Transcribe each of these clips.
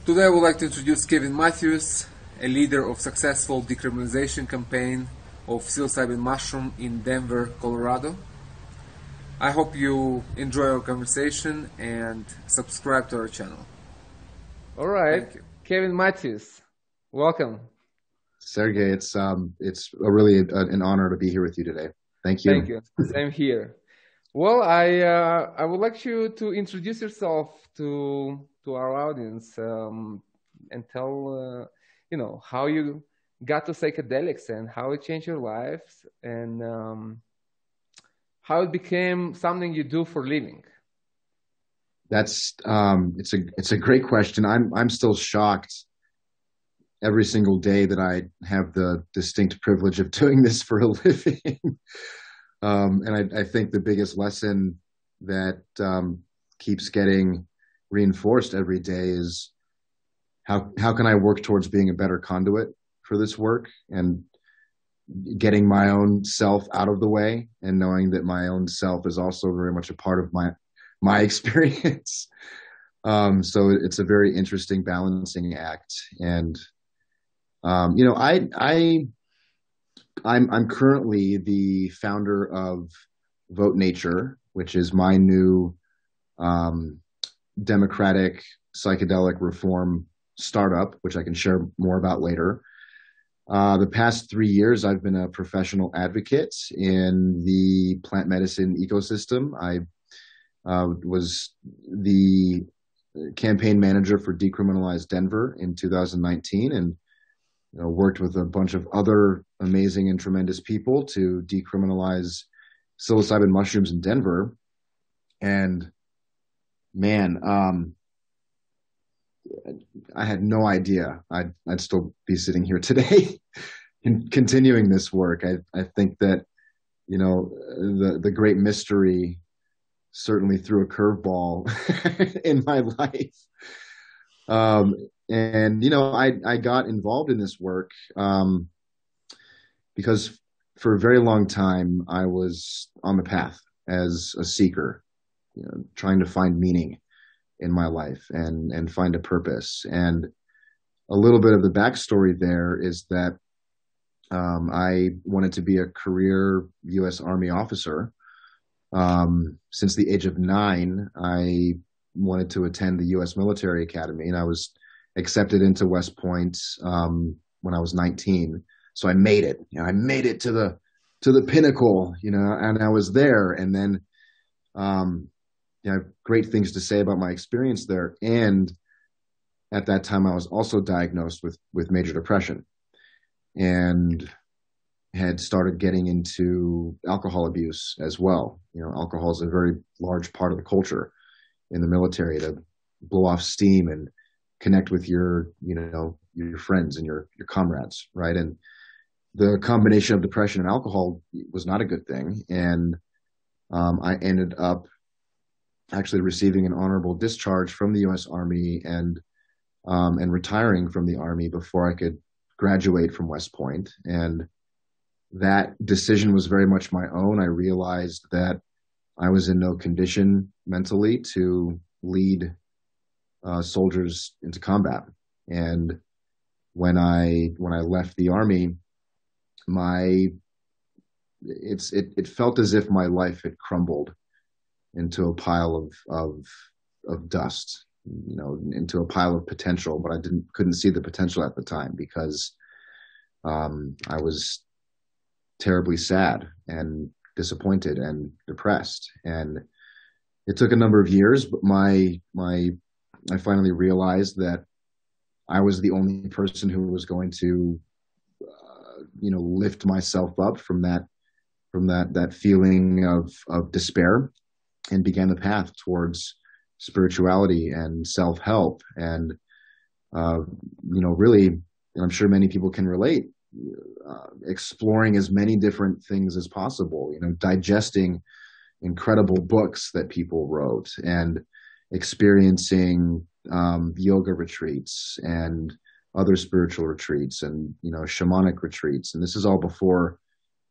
Today I would like to introduce Kevin Matthews, a leader of successful decriminalization campaign of psilocybin mushroom in Denver, Colorado. I hope you enjoy our conversation and subscribe to our channel. All right, Thank you. Kevin Matthews, welcome. Sergey, it's really an honor to be here with you today. Thank you. Thank you. Same here. Well, I would like you to introduce yourself to our audience and tell how you got to psychedelics and how it changed your lives and how it became something you do for living. That's it's a great question. I'm still shocked every single day that I have the distinct privilege of doing this for a living. And I think the biggest lesson that keeps getting reinforced every day is how can I work towards being a better conduit for this work and getting my own self out of the way and knowing that my own self is also very much a part of my experience. So it's a very interesting balancing act. And I'm currently the founder of Vote Nature, which is my new democratic psychedelic reform startup, which I can share more about later. The past 3 years, I've been a professional advocate in the plant medicine ecosystem. I was the campaign manager for Decriminalize Denver in 2019 and worked with a bunch of other amazing and tremendous people to decriminalize psilocybin mushrooms in Denver. And man, I had no idea I'd still be sitting here today and continuing this work. I think that, the great mystery certainly threw a curveball in my life. I got involved in this work because for a very long time I was on the path as a seeker, trying to find meaning in my life and find a purpose. And a little bit of the backstory there is that I wanted to be a career U.S. Army officer. Since the age of 9, I wanted to attend the U.S. Military Academy, and I was accepted into West Point when I was 19. So I made it. I made it to the pinnacle, and I was there. And then I have great things to say about my experience there. And at that time, I was also diagnosed with major depression and had started getting into alcohol abuse as well. Alcohol is a very large part of the culture in the military to blow off steam and connect with your friends and your comrades, right? And the combination of depression and alcohol was not a good thing. And I ended up actually receiving an honorable discharge from the U.S. Army and retiring from the Army before I could graduate from West Point. And that decision was very much my own. I realized that I was in no condition mentally to lead soldiers into combat. And when I left the Army, it felt as if my life had crumbled into a pile of dust, into a pile of potential, but I couldn't see the potential at the time because I was terribly sad and disappointed and depressed. And it took a number of years, but I finally realized that I was the only person who was going to, lift myself up from that feeling of despair, and began the path towards spirituality and self-help. And, really, and I'm sure many people can relate, exploring as many different things as possible, digesting incredible books that people wrote and experiencing yoga retreats and other spiritual retreats and, shamanic retreats. And this is all before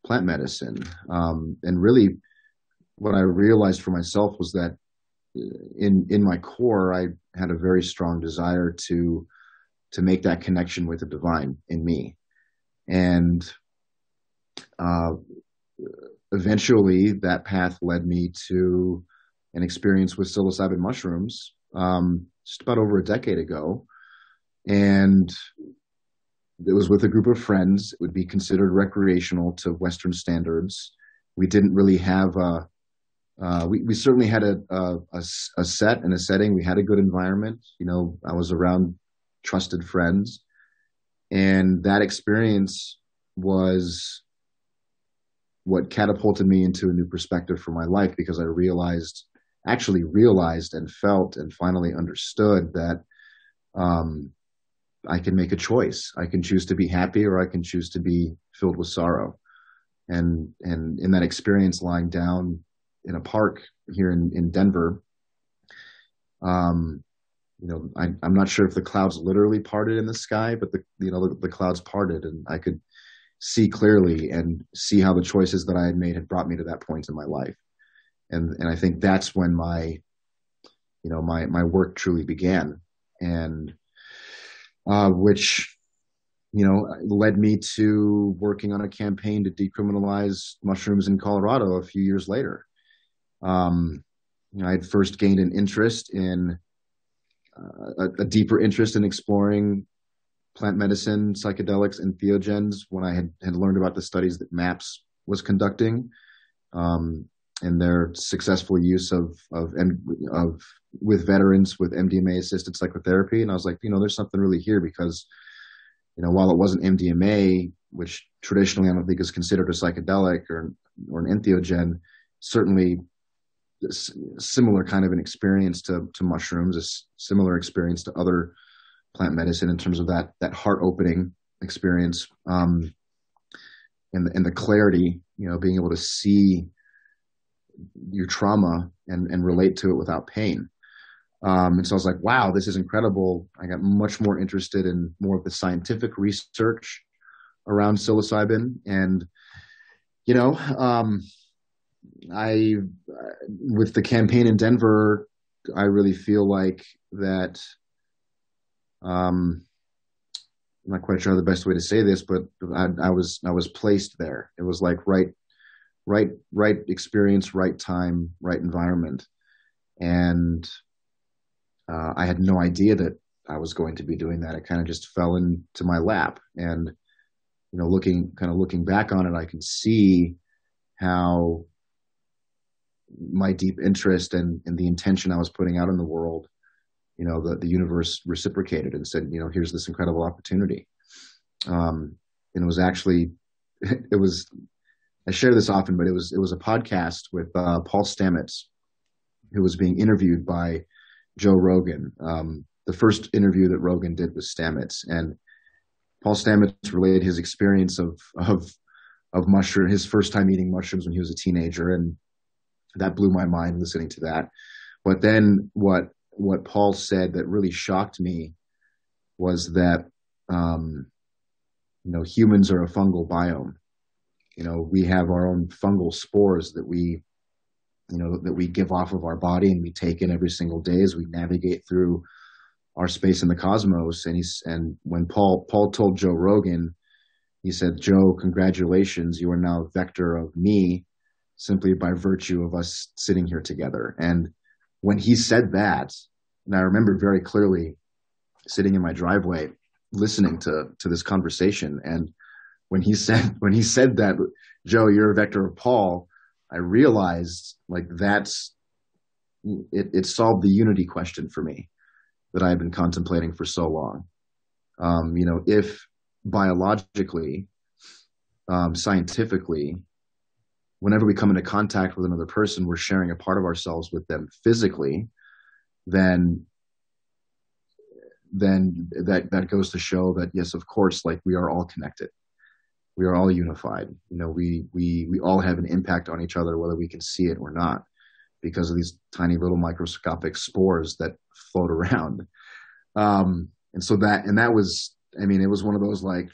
plant medicine. And really what I realized for myself was that in my core, I had a very strong desire to make that connection with the divine in me. And uh, eventually that path led me to an experience with psilocybin mushrooms just about over a decade ago. And it was with a group of friends. It would be considered recreational to Western standards. We didn't really have we certainly had a set and a setting. We had a good environment. I was around trusted friends. And that experience was what catapulted me into a new perspective for my life, because I actually realized and felt and finally understood that I can make a choice. I can choose to be happy, or I can choose to be filled with sorrow. And in that experience, lying down in a park here in Denver, I'm not sure if the clouds literally parted in the sky, but the clouds parted, and I could see clearly and see how the choices that I had made had brought me to that point in my life. And I think that's when my work truly began, and which led me to working on a campaign to decriminalize mushrooms in Colorado a few years later. I had first gained an interest in a deeper interest in exploring plant medicine, psychedelics, and theogens when I had learned about the studies that MAPS was conducting, and their successful use of with veterans with MDMA assisted psychotherapy. And I was like, there's something really here, because while it wasn't MDMA, which traditionally I don't think is considered a psychedelic or an entheogen, certainly similar kind of an experience to mushrooms, a similar experience to other plant medicine in terms of that heart opening experience, and the clarity, being able to see your trauma and relate to it without pain. And so I was like, wow, this is incredible. I got much more interested in more of the scientific research around psilocybin. And, with the campaign in Denver, I really feel like that, I'm not quite sure the best way to say this, but I was placed there. It was like right experience, right time, right environment. And I had no idea that I was going to be doing that. It kind of just fell into my lap. And, looking back on it, I can see how my deep interest and the intention I was putting out in the world, the universe reciprocated and said, here's this incredible opportunity. And it was actually, I share this often, but it was a podcast with Paul Stamets, who was being interviewed by Joe Rogan. The first interview that Rogan did was Stamets, and Paul Stamets related his experience of mushroom, his first time eating mushrooms when he was a teenager, and that blew my mind listening to that. But then what Paul said that really shocked me was that humans are a fungal biome. We have our own fungal spores that we give off of our body and we take in every single day as we navigate through our space in the cosmos. And when Paul told Joe Rogan, he said, "Joe, congratulations, you are now a vector of me simply by virtue of us sitting here together." And when he said that, and I remember very clearly sitting in my driveway listening to this conversation, and when he said that, "Joe, you're a vector of Paul," I realized like it solved the unity question for me that I had been contemplating for so long. If biologically, scientifically, whenever we come into contact with another person, we're sharing a part of ourselves with them physically, then that goes to show that, yes, of course, like we are all connected. We are all unified. We all have an impact on each other, whether we can see it or not, because of these tiny little microscopic spores that float around. And so that was, it was one of those like,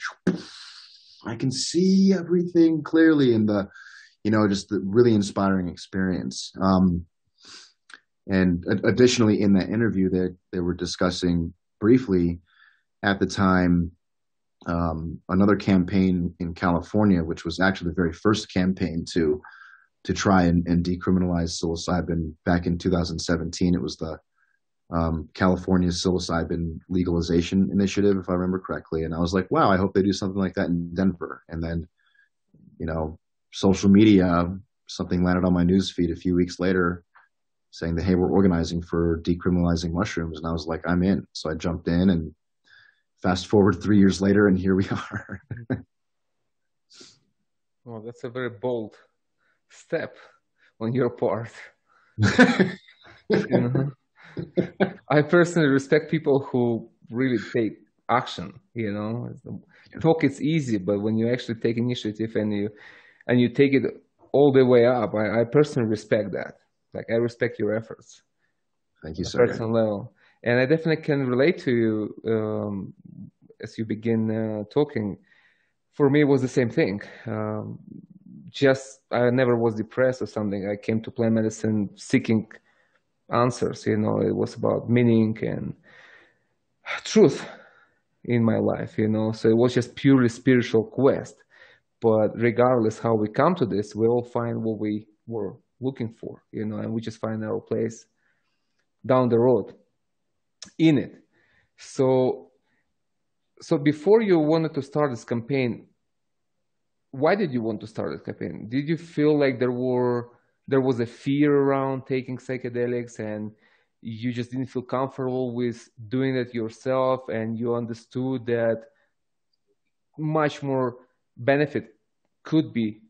I can see everything clearly, and just the really inspiring experience. And additionally, in that interview, they were discussing briefly at the time another campaign in California, which was actually the very first campaign to try and decriminalize psilocybin back in 2017. It was the California Psilocybin Legalization Initiative, if I remember correctly. And I was like, wow, I hope they do something like that in Denver. And then, social media, something landed on my news feed a few weeks later saying that, hey, we're organizing for decriminalizing mushrooms. And I was like, I'm in. So I jumped in, and fast forward 3 years later, and here we are. Well, that's a very bold step on your part. I personally respect people who really take action. Talk is easy, but when you actually take initiative and you take it all the way up, I personally respect that. Like, I respect your efforts. Thank you, sir. Personal level. And I definitely can relate to you as you begin talking. For me, it was the same thing. I never was depressed or something. I came to plant medicine seeking answers. It was about meaning and truth in my life. So it was just purely spiritual quest. But regardless how we come to this, we all find what we were looking for, and we just find our place down the road in it. So before you wanted to start this campaign, why did you want to start this campaign? Did you feel like there was a fear around taking psychedelics, and you just didn't feel comfortable with doing it yourself, and you understood that much more benefit could be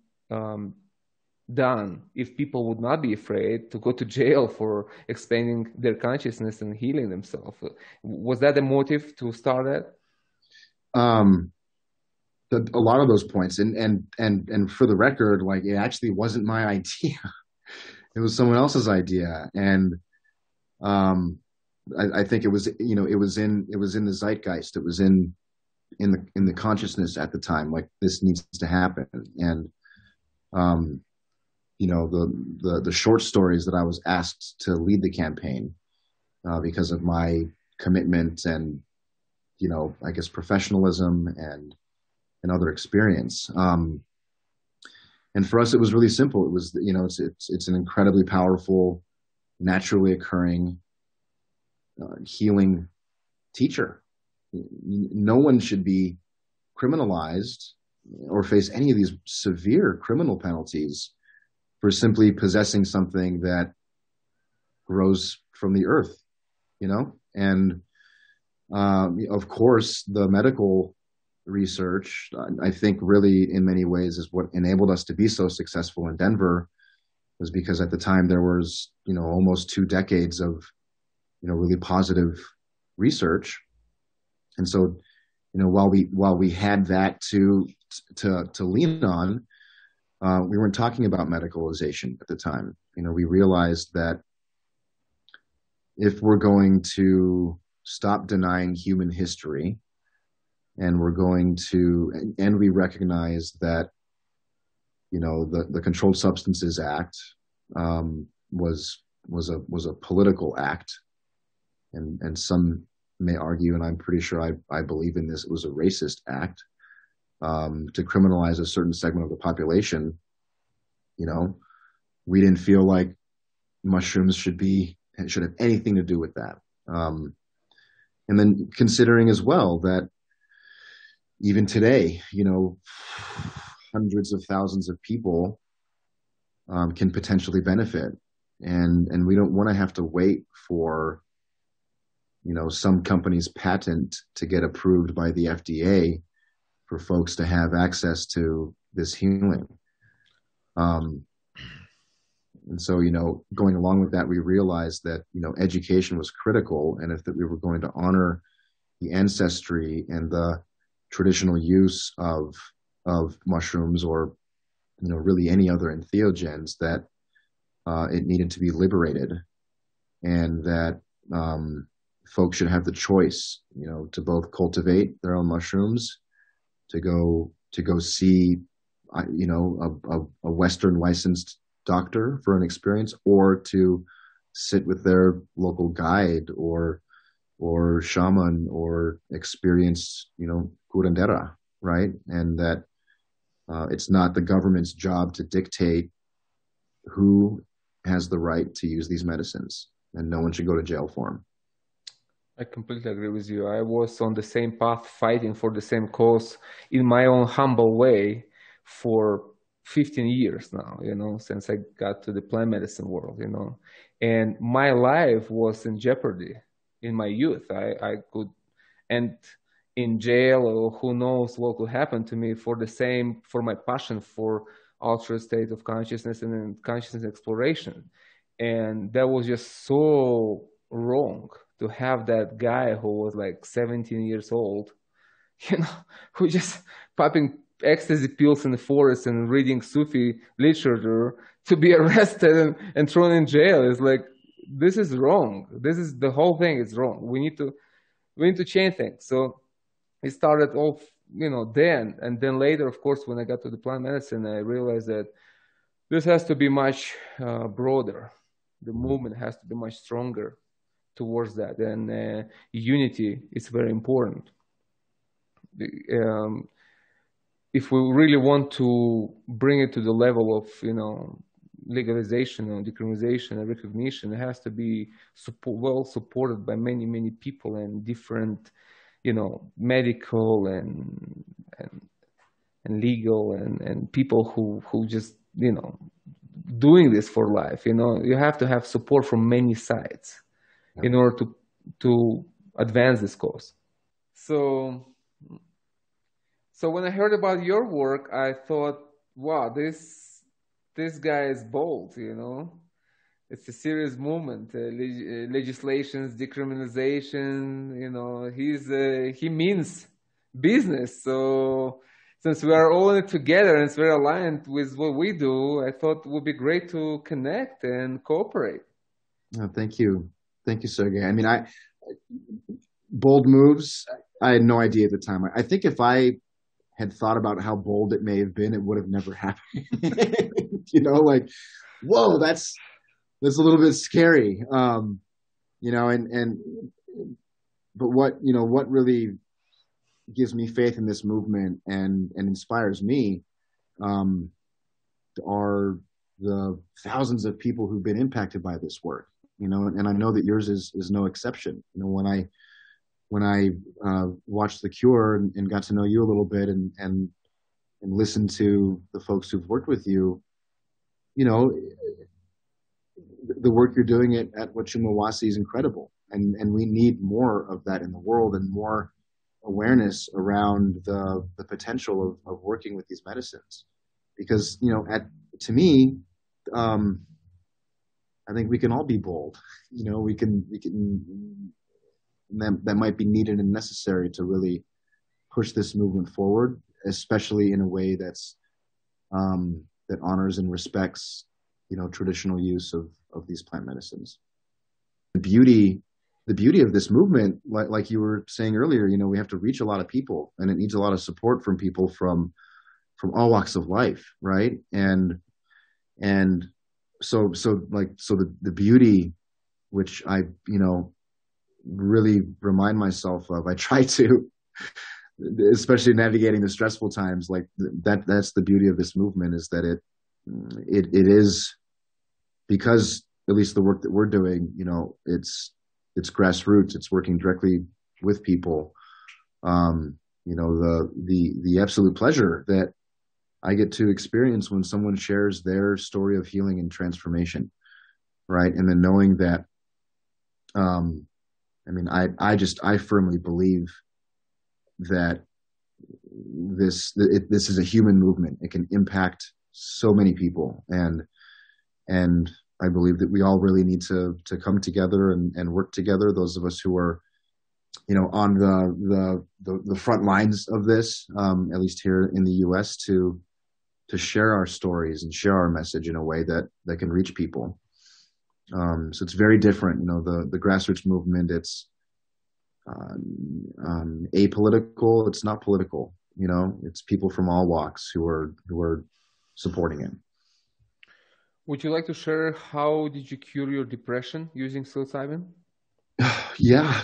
done if people would not be afraid to go to jail for expanding their consciousness and healing themselves? Was that the motive to start that? A lot of those points, and for the record, like, it actually wasn't my idea. It was someone else's idea, and I think it was it was in the zeitgeist. It was in the consciousness at the time. Like, this needs to happen, and the short stories that I was asked to lead the campaign because of my commitment and I guess professionalism and other experience. And for us, it was really simple. It was it's an incredibly powerful, naturally occurring healing teacher. No one should be criminalized or face any of these severe criminal penalties for simply possessing something that grows from the earth, and of course the medical research, I think, really in many ways is what enabled us to be so successful in Denver, was because at the time there was almost 2 decades of really positive research. And so while we had that to lean on, we weren't talking about medicalization at the time. We realized that if we're going to stop denying human history, and we recognize that the Controlled Substances Act was a political act, and some may argue, and I'm pretty sure I believe in this, it was a racist act to criminalize a certain segment of the population. We didn't feel like mushrooms should have anything to do with that. And then considering as well that even today, hundreds of thousands of people can potentially benefit, and we don't want to have to wait for some company's patent to get approved by the FDA for folks to have access to this healing. And so, going along with that, we realized that, education was critical, and if that we were going to honor the ancestry and the traditional use of mushrooms, or, really any other entheogens, that it needed to be liberated, and that folks should have the choice, to both cultivate their own mushrooms, to go see, a Western licensed doctor for an experience, or to sit with their local guide or shaman or experience, curandera, right? And that it's not the government's job to dictate who has the right to use these medicines, and no one should go to jail for them. I completely agree with you. I was on the same path, fighting for the same cause in my own humble way for 15 years now, since I got to the plant medicine world, and my life was in jeopardy in my youth. I could end in jail, or who knows what could happen to me for my passion for altered state of consciousness and consciousness exploration. And that was just so wrong to have that guy who was like 17 years old, who just popping ecstasy pills in the forest and reading Sufi literature, to be arrested and thrown in jail. It's like, this is wrong. The whole thing is wrong. We need to change things. So it started off, then. And then later, of course, when I got to the plant medicine, I realized that this has to be much broader. The movement has to be much stronger towards that. And unity is very important. If we really want to bring it to the level of, legalization and decriminalization and recognition, it has to be well supported by many, many people and different, medical and legal and people who just, doing this for life. You have to have support from many sides in order to advance this cause. So when I heard about your work, I thought, wow, this guy is bold, It's a serious movement. Legislations, decriminalization, he means business. So since we are all in it together and it's very aligned with what we do, I thought it would be great to connect and cooperate. Oh, thank you. Thank you, Sergey. I mean, bold moves, I had no idea at the time. I think if I had thought about how bold it may have been, it would have never happened. Like, whoa, that's a little bit scary. But what really gives me faith in this movement and inspires me are the thousands of people who've been impacted by this work, and I know that yours is no exception. When I watched The Cure and got to know you a little bit and listened to the folks who've worked with you, the work you're doing at Huachuma Wasi is incredible. And we need more of that in the world and more awareness around the potential of working with these medicines. Because, to me, I think we can all be bold. We can that might be needed and necessary to really push this movement forward, especially in a way that's that honors and respects, traditional use of these plant medicines. The beauty of this movement, like you were saying earlier, we have to reach a lot of people, and it needs a lot of support from people from all walks of life, right? And so the beauty, which I really remind myself of, I try to, especially navigating the stressful times, like that's the beauty of this movement, is that it is, because at least the work that we're doing, it's grassroots, it's working directly with people. The absolute pleasure that I get to experience when someone shares their story of healing and transformation, right? And then knowing that, I firmly believe that this is a human movement. It can impact so many people, and I believe that we all really need to come together and work together. Those of us who are, on the front lines of this, at least here in the U.S., to share our stories and share our message in a way that can reach people. So it's very different. The grassroots movement, it's apolitical. It's not political. It's people from all walks who are supporting it. Would you like to share how did you cure your depression using psilocybin? Yeah.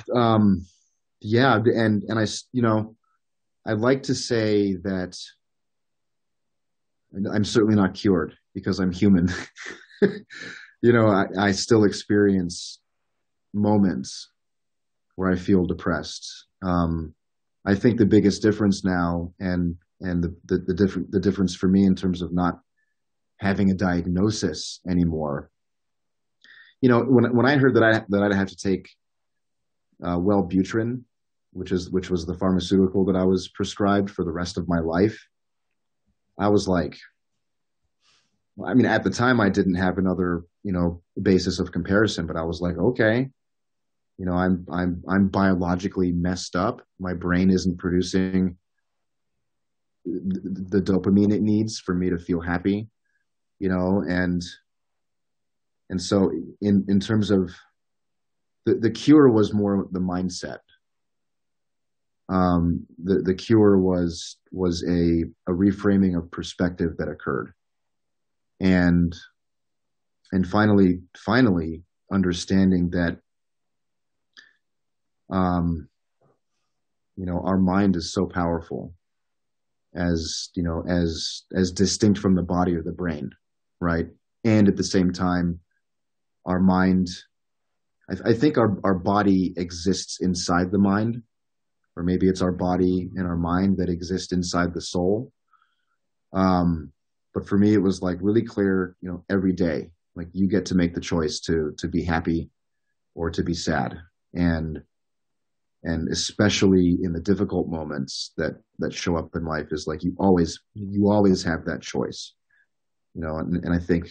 Yeah. And I'd like to say that I'm certainly not cured because I'm human. I still experience moments where I feel depressed. I think the biggest difference now, and the difference for me in terms of not having a diagnosis anymore. When I heard that I'd have to take Wellbutrin, which was the pharmaceutical that I was prescribed for the rest of my life, I was like, I mean, at the time I didn't have another, basis of comparison, but I was like, okay, I'm biologically messed up. My brain isn't producing the dopamine it needs for me to feel happy, and so in terms of the cure was more the mindset. The cure was a reframing of perspective that occurred, and finally understanding that our mind is so powerful, as as distinct from the body or the brain, right? And at the same time, our mind, I think our body exists inside the mind, or maybe it's our body and our mind that exist inside the soul. But for me, it was like really clear, every day, like you get to make the choice to be happy or to be sad. And especially in the difficult moments that show up in life, is like you always have that choice, and I think,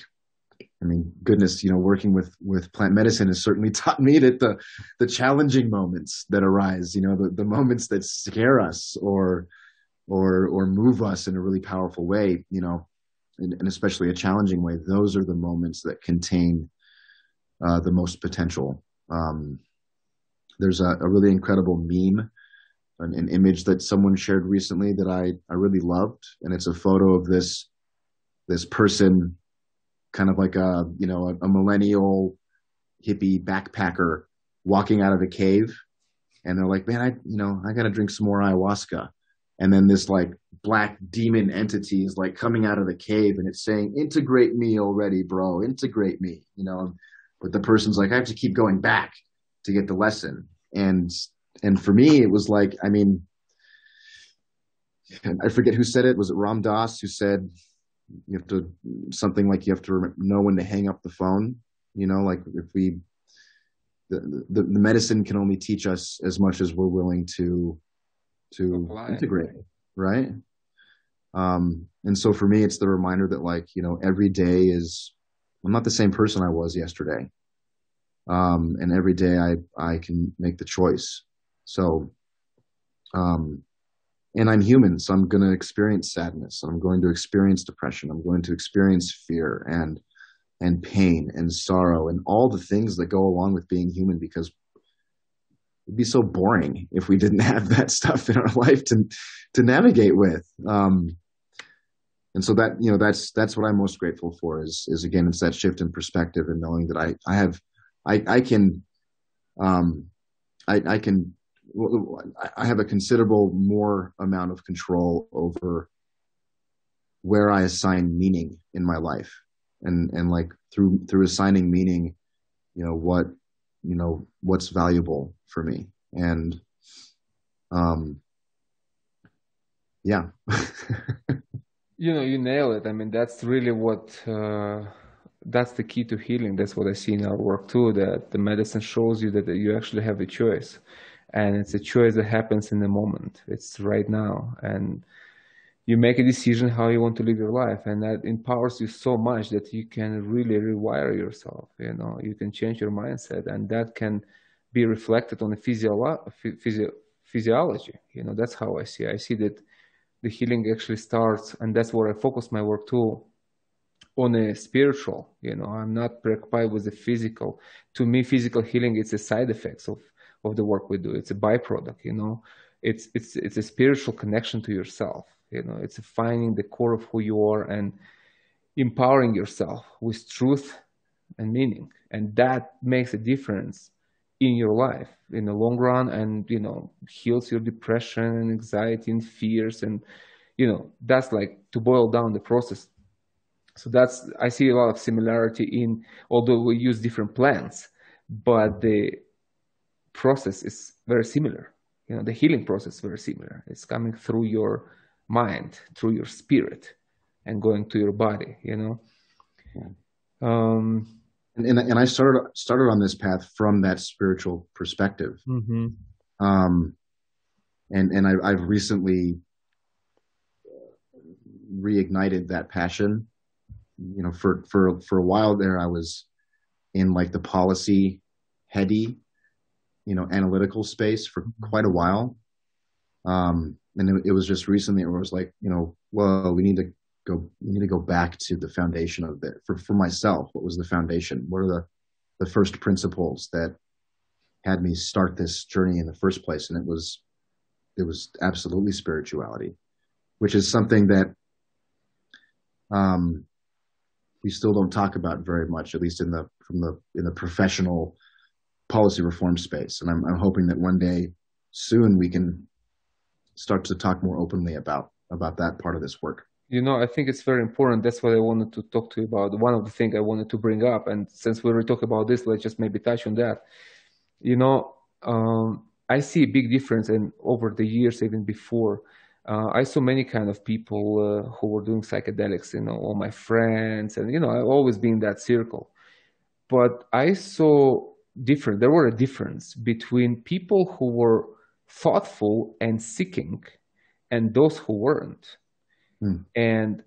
I mean, goodness, working with plant medicine has certainly taught me that the challenging moments that arise, the moments that scare us or move us in a really powerful way, and especially a challenging way, those are the moments that contain the most potential. There's a really incredible meme, an image that someone shared recently that I really loved, and it's a photo of this person, kind of like a millennial hippie backpacker walking out of a cave, and they're like, man, I got to drink some more ayahuasca. And then this like black demon entity is like coming out of the cave, and it's saying, integrate me already, bro, integrate me, but the person's like, I have to keep going back to get the lesson. And for me, it was like, I mean, I forget who said it. Was it Ram Dass who said, you have to, something like, you have to know when to hang up the phone, like if the medicine can only teach us as much as we're willing to integrate, right? And so for me, it's the reminder that, like, every day I'm not the same person I was yesterday. And every day I can make the choice. So, and I'm human, so I'm going to experience sadness. I'm going to experience depression. I'm going to experience fear and pain and sorrow and all the things that go along with being human, because it'd be so boring if we didn't have that stuff in our life to navigate with. And so that, that's what I'm most grateful for is again, it's that shift in perspective and knowing that I have a considerable more amount of control over where I assign meaning in my life, and like through assigning meaning, what's valuable for me. And yeah. You nail it. I mean, that's really that's the key to healing. That's what I see in our work too, that the medicine shows you that you actually have a choice, and it's a choice that happens in the moment. It's right now, and you make a decision how you want to live your life, and that empowers you so much that you can really rewire yourself. You can change your mindset, and that can be reflected on the physiology. That's how I see it. I see that the healing actually starts, and that's where I focus my work too, on a spiritual. I'm not preoccupied with the physical. To me, physical healing, it's a side effects of the work we do. It's a byproduct. It's a spiritual connection to yourself. It's finding the core of who you are, and empowering yourself with truth and meaning, and that makes a difference in your life in the long run, and heals your depression and anxiety and fears, and that's like to boil down the process. So that's, I see a lot of similarity in, although we use different plants, but the process is very similar. The healing process is very similar. It's coming through your mind, through your spirit, and going to your body. Yeah. Um, And I started on this path from that spiritual perspective. mm-hmm. And I've recently reignited that passion. For a while there, I was in like the policy heady, analytical space for quite a while. And it was just recently where it was like, well, we need to go back to the foundation of it for myself. What was the foundation? What are the first principles that had me start this journey in the first place? And it was absolutely spirituality, which is something that we still don't talk about very much, at least in the professional policy reform space. And I'm hoping that one day soon we can start to talk more openly about that part of this work. I think it's very important. That's what I wanted to talk to you about. One of the things I wanted to bring up, and since we were talking about this, let's just maybe touch on that. I see a big difference, and over the years, even before, I saw many kind of people who were doing psychedelics, all my friends, and, I've always been in that circle. But I saw there were a difference between people who were thoughtful and seeking and those who weren't. And,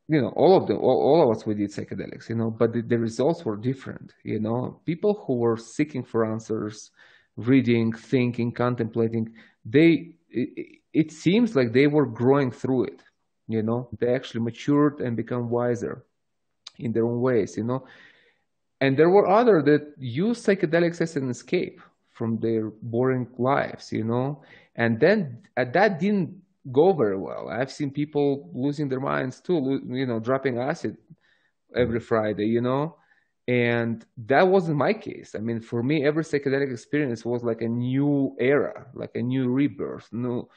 all of us, we did psychedelics, but the results were different. People who were seeking for answers, reading, thinking, contemplating, it seems like they were growing through it. They actually matured and become wiser in their own ways, And there were others that used psychedelics as an escape from their boring lives, and then that didn't go very well. I've seen people losing their minds too, dropping acid every Friday, and that wasn't my case. I mean, for me, every psychedelic experience was like a new era, like a new rebirth, new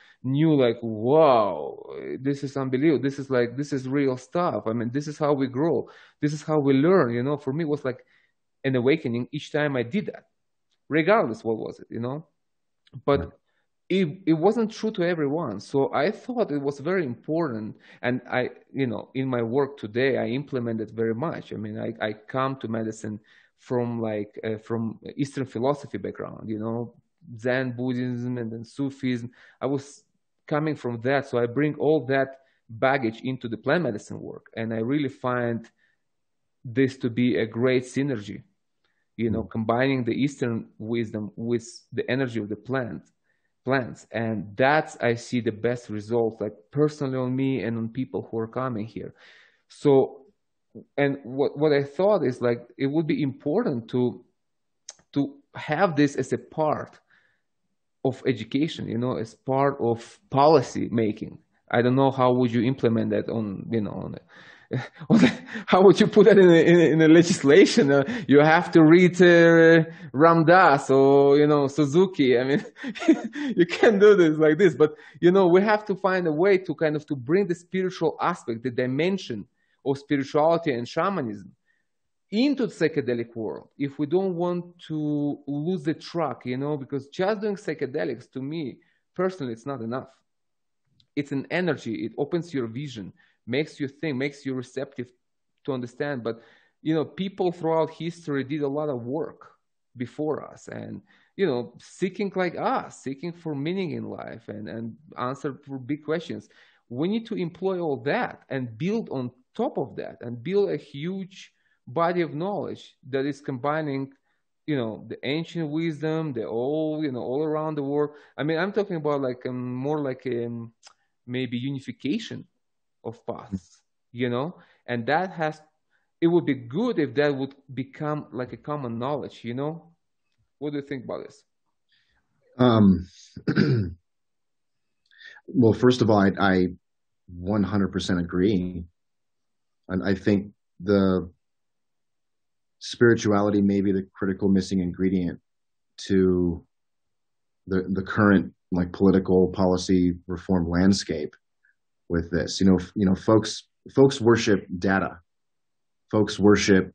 like, wow, this is unbelievable. This is real stuff. I mean, this is how we grow. This is how we learn, For me, it was like an awakening each time I did that, regardless what was it, But it wasn't true to everyone. So I thought it was very important. And I, in my work today, I implement it very much. I mean, I come to medicine from from Eastern philosophy background, Zen Buddhism and then Sufism. I was coming from that. So I bring all that baggage into the plant medicine work. And I really find this to be a great synergy, combining the Eastern wisdom with the energy of the plants. And that's, I see the best results, like personally on me and on people who are coming here. So, and what I thought is like, it would be important to have this as a part of education, as part of policy making. I don't know how would you implement that how would you put that in a legislation? You have to read Ram Dass or Suzuki. I mean, you can't do this like this. But we have to find a way to kind of to bring the spiritual aspect, the dimension of spirituality and shamanism into the psychedelic world. If we don't want to lose the track, because just doing psychedelics, to me personally, it's not enough. It's an energy. It opens your vision, makes you think, makes you receptive to understand. But, people throughout history did a lot of work before us and, seeking like us, seeking for meaning in life and answer for big questions. We need to employ all that and build on top of that and build a huge body of knowledge that is combining, the ancient wisdom, all around the world. I mean, I'm talking about like more like maybe unification of paths, and it would be good if that would become like a common knowledge, What do you think about this? Well, first of all, I 100% agree. And I think the spirituality may be the critical missing ingredient to the current like political policy reform landscape with this. Folks worship data. Folks worship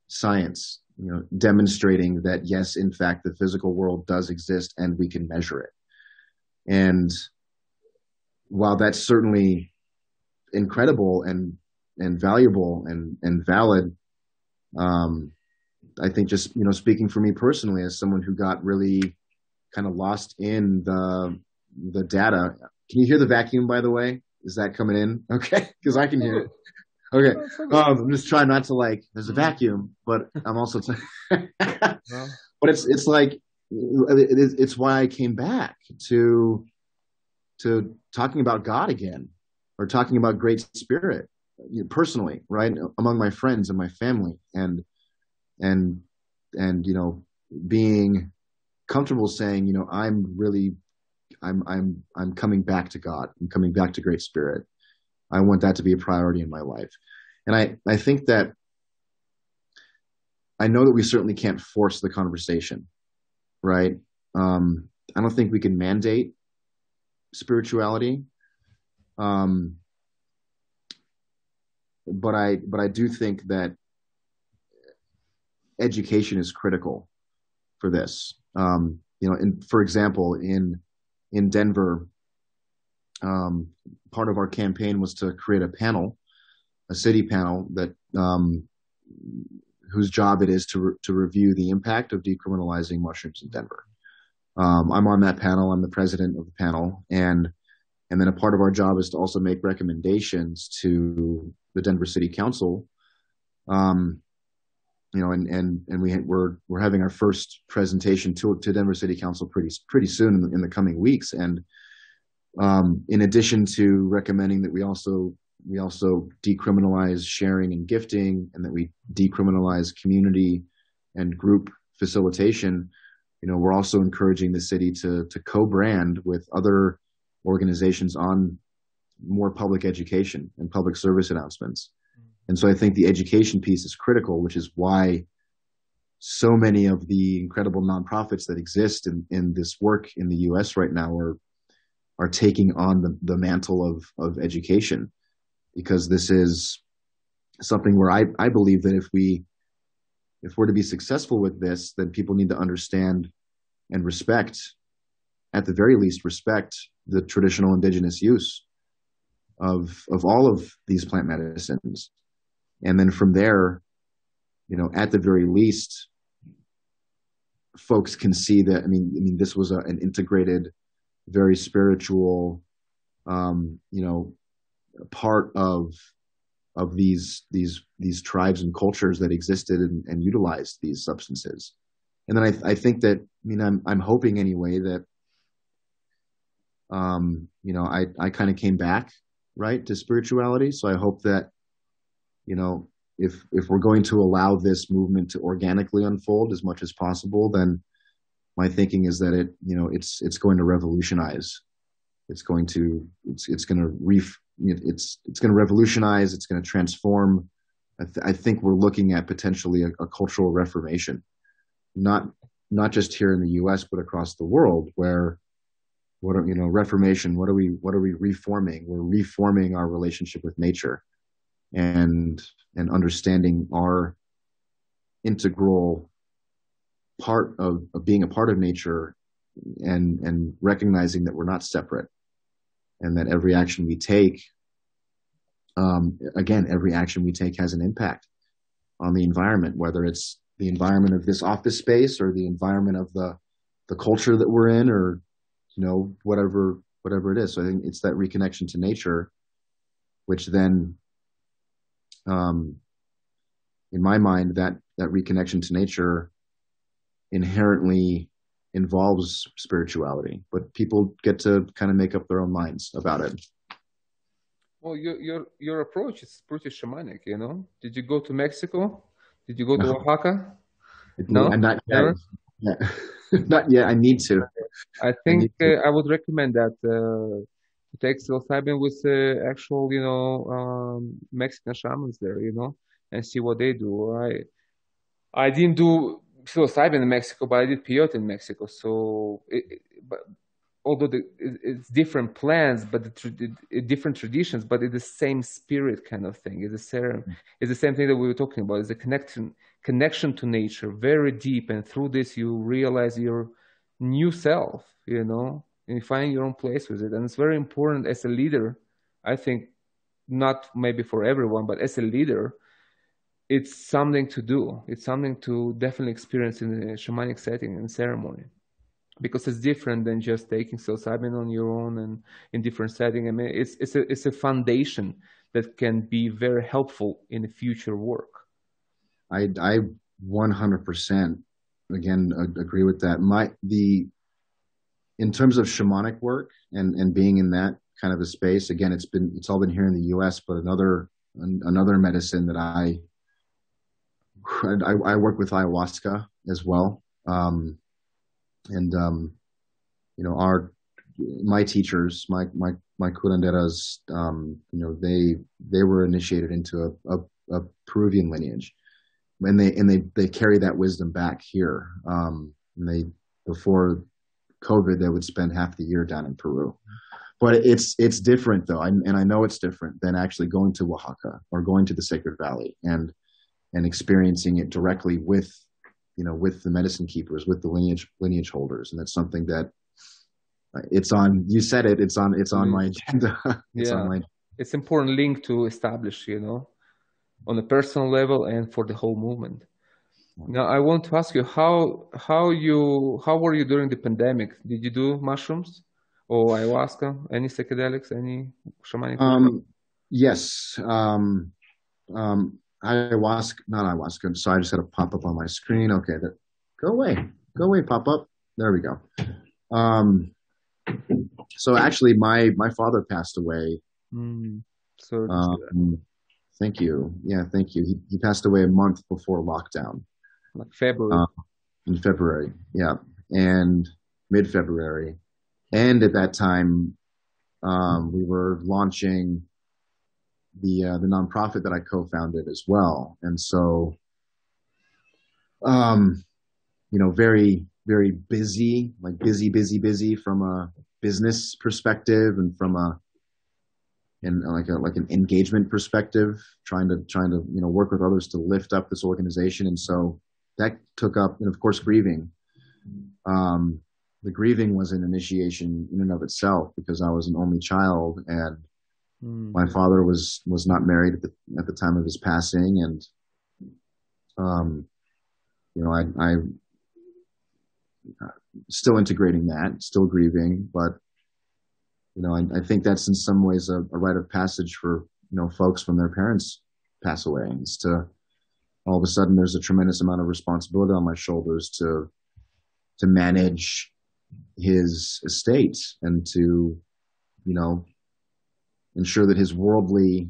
science, demonstrating that yes, in fact, the physical world does exist and we can measure it. And while that's certainly incredible and valuable and valid, I think just speaking for me personally, as someone who got really kind of lost in the data. Can you hear the vacuum, by the way? Is that coming in? Okay, because I can hear it. Okay, I'm just trying not to there's a vacuum, but I'm also but it's like it's why I came back to talking about God again, or talking about Great Spirit personally, right, among my friends and my family, and being comfortable saying, I'm coming back to God. I'm coming back to Great Spirit. I want that to be a priority in my life. And I think that I know that we certainly can't force the conversation, right? I don't think we can mandate spirituality. But I do think that education is critical for this. For example, in Denver, part of our campaign was to create a city panel that whose job it is to review the impact of decriminalizing mushrooms in Denver. I'm on that panel. I'm the president of the panel, and then a part of our job is to also make recommendations to the Denver City Council. And we're having our first presentation to Denver City Council pretty soon in the coming weeks. And in addition to recommending that we also decriminalize sharing and gifting, and that we decriminalize community and group facilitation, we're also encouraging the city to co-brand with other organizations on more public education and public service announcements. And so I think the education piece is critical, which is why so many of the incredible nonprofits that exist in this work in the US right now are taking on the mantle of education, because this is something where I believe that if we're to be successful with this, then people need to understand and respect, at the very least, respect the traditional indigenous use of all of these plant medicines. And then from there, at the very least, folks can see that, I mean, this was an integrated, very spiritual, part of these tribes and cultures that existed and utilized these substances. And then I think that, I'm hoping anyway that, I kind of came back, right, to spirituality. So I hope that, if we're going to allow this movement to organically unfold as much as possible, then my thinking is that it's going to revolutionize. It's going to revolutionize. It's going to transform. I think we're looking at potentially a cultural reformation, not just here in the U.S. but across the world. Where reformation? What are we reforming? We're reforming our relationship with nature, and understanding our integral part of being a part of nature, and recognizing that we're not separate, and that every action we take, every action we take has an impact on the environment, whether it's the environment of this office space or the environment of the culture that we're in, or whatever it is. So I think it's that reconnection to nature, which then, in my mind, that reconnection to nature inherently involves spirituality, but people get to kind of make up their own minds about it. Well, your approach is pretty shamanic, Did you go to Mexico? Did you go to Oaxaca? No, not yet. Yeah. Not yet. I need to. I think I would recommend that take psilocybin with actual, Mexican shamans there, and see what they do. I didn't do psilocybin in Mexico, but I did peyote in Mexico. So, but although it's different plants, but different traditions, but it's the same spirit kind of thing. It's the same thing that we were talking about. It's a connection to nature, very deep, and through this you realize your new self, and you find your own place with it. And it's very important as a leader, I think, not maybe for everyone, but as a leader, it's something to do. It's something to definitely experience in a shamanic setting and ceremony, because it's different than just taking psilocybin on your own and in different setting. I mean, it's a foundation that can be very helpful in the future work. I 100% again agree with that. In terms of shamanic work and being in that kind of a space, again, it's all been here in the U.S., but another medicine that I work with ayahuasca as well. My teachers, my curanderas, they were initiated into a Peruvian lineage, and they carry that wisdom back here. Before COVID, they would spend half the year down in Peru. But it's different though, and I know it's different than actually going to Oaxaca or going to the Sacred Valley and experiencing it directly with the medicine keepers, with the lineage holders. And that's something that you said it, it's on my agenda. It's important link to establish, on a personal level and for the whole movement. Now, I want to ask you how were you during the pandemic? Did you do mushrooms or ayahuasca, any psychedelics, any shamanic? Yes. Ayahuasca, not ayahuasca. So I just had a pop up on my screen. Okay, go away, pop up. There we go. So actually, my father passed away. Thank you. Yeah, thank you. He passed away a month before lockdown. Like February. In February, yeah, and mid-February, and at that time, we were launching the nonprofit that I co-founded as well, and so, very, very busy, like busy from a business perspective and from like an engagement perspective, trying to work with others to lift up this organization, and so that took up, and of course, grieving. The grieving was an initiation in and of itself because I was an only child, and my father was not married at the time of his passing, and I still integrating that, still grieving, but I think that's in some ways a rite of passage for folks when their parents pass away. It's to all of a sudden there's a tremendous amount of responsibility on my shoulders to manage his estate and to ensure that his worldly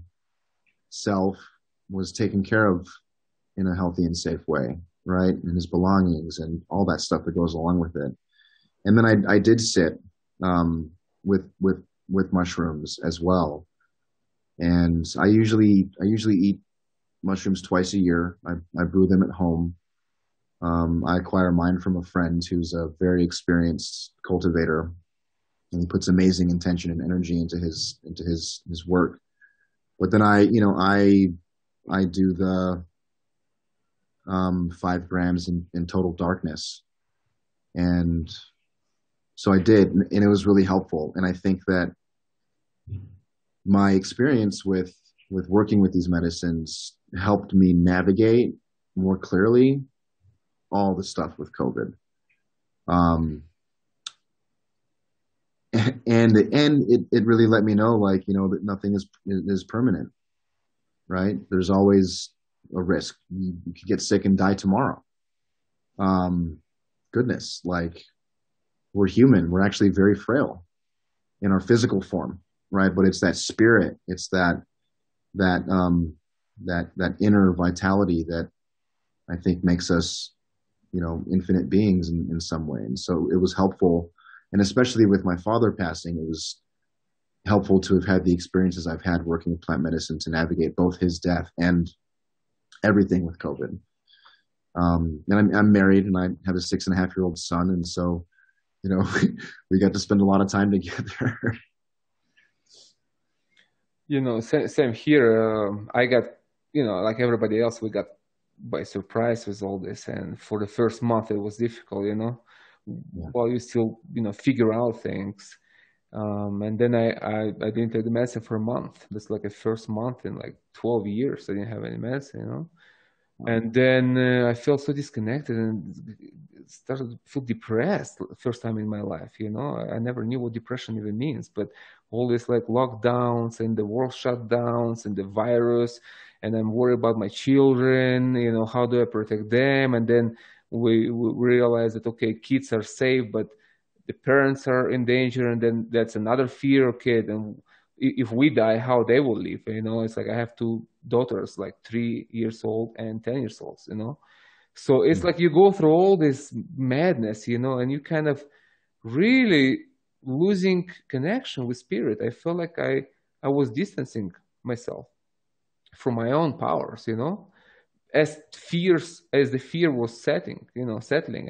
self was taken care of in a healthy and safe way, right? And his belongings and all that stuff that goes along with it. And then I did sit with mushrooms as well. And I usually eat mushrooms twice a year. I brew them at home. I acquire mine from a friend who's a very experienced cultivator, and he puts amazing intention and energy into his work. But then I do the 5 grams in total darkness, and so I did, and it was really helpful. And I think that my experience with working with these medicines helped me navigate more clearly all the stuff with COVID. And it really let me know, that nothing is permanent, right? There's always a risk. You could get sick and die tomorrow. Goodness, we're human. We're actually very frail in our physical form, right? But it's that spirit, it's that inner vitality that I think makes us, infinite beings in some way. And so it was helpful. And especially with my father passing, it was helpful to have had the experiences I've had working with plant medicine to navigate both his death and everything with COVID. And I'm married, and I have a 6.5-year-old son, and so we got to spend a lot of time together. Same here. I got, like everybody else, we got by surprise with all this, and for the first month it was difficult, while you still, figure out things. And then I didn't take the medicine for a month. That's like the first month in like 12 years I didn't have any medicine, And then I felt so disconnected and started to feel depressed first time in my life, I never knew what depression even means, but all these like lockdowns and the world shutdowns and the virus, and I'm worried about my children, how do I protect them? And then we realized that, okay, kids are safe, but the parents are in danger, and then that's another fear. Okay, then if we die, how they will live? It's like I have two daughters, like 3 years old and 10 years old. So it's like you go through all this madness, and you kind of really losing connection with spirit. I felt like I was distancing myself from my own powers, as the fear was settling,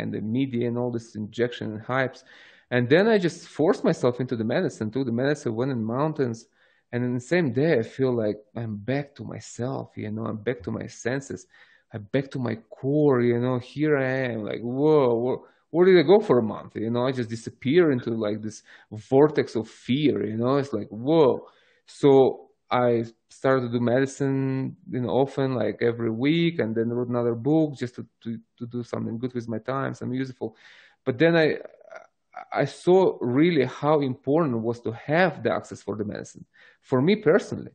and the media and all this injection and hypes. And then I just forced myself into the medicine, took the medicine, went in mountains, and in the same day I feel like I'm back to myself, I'm back to my senses, I'm back to my core, here I am, like, whoa, where did I go for a month? I just disappear into like this vortex of fear, it's like, whoa. So I started to do medicine, often, like every week, and then wrote another book just to do something good with my time, something useful. But then I saw really how important it was to have the access for the medicine for me personally.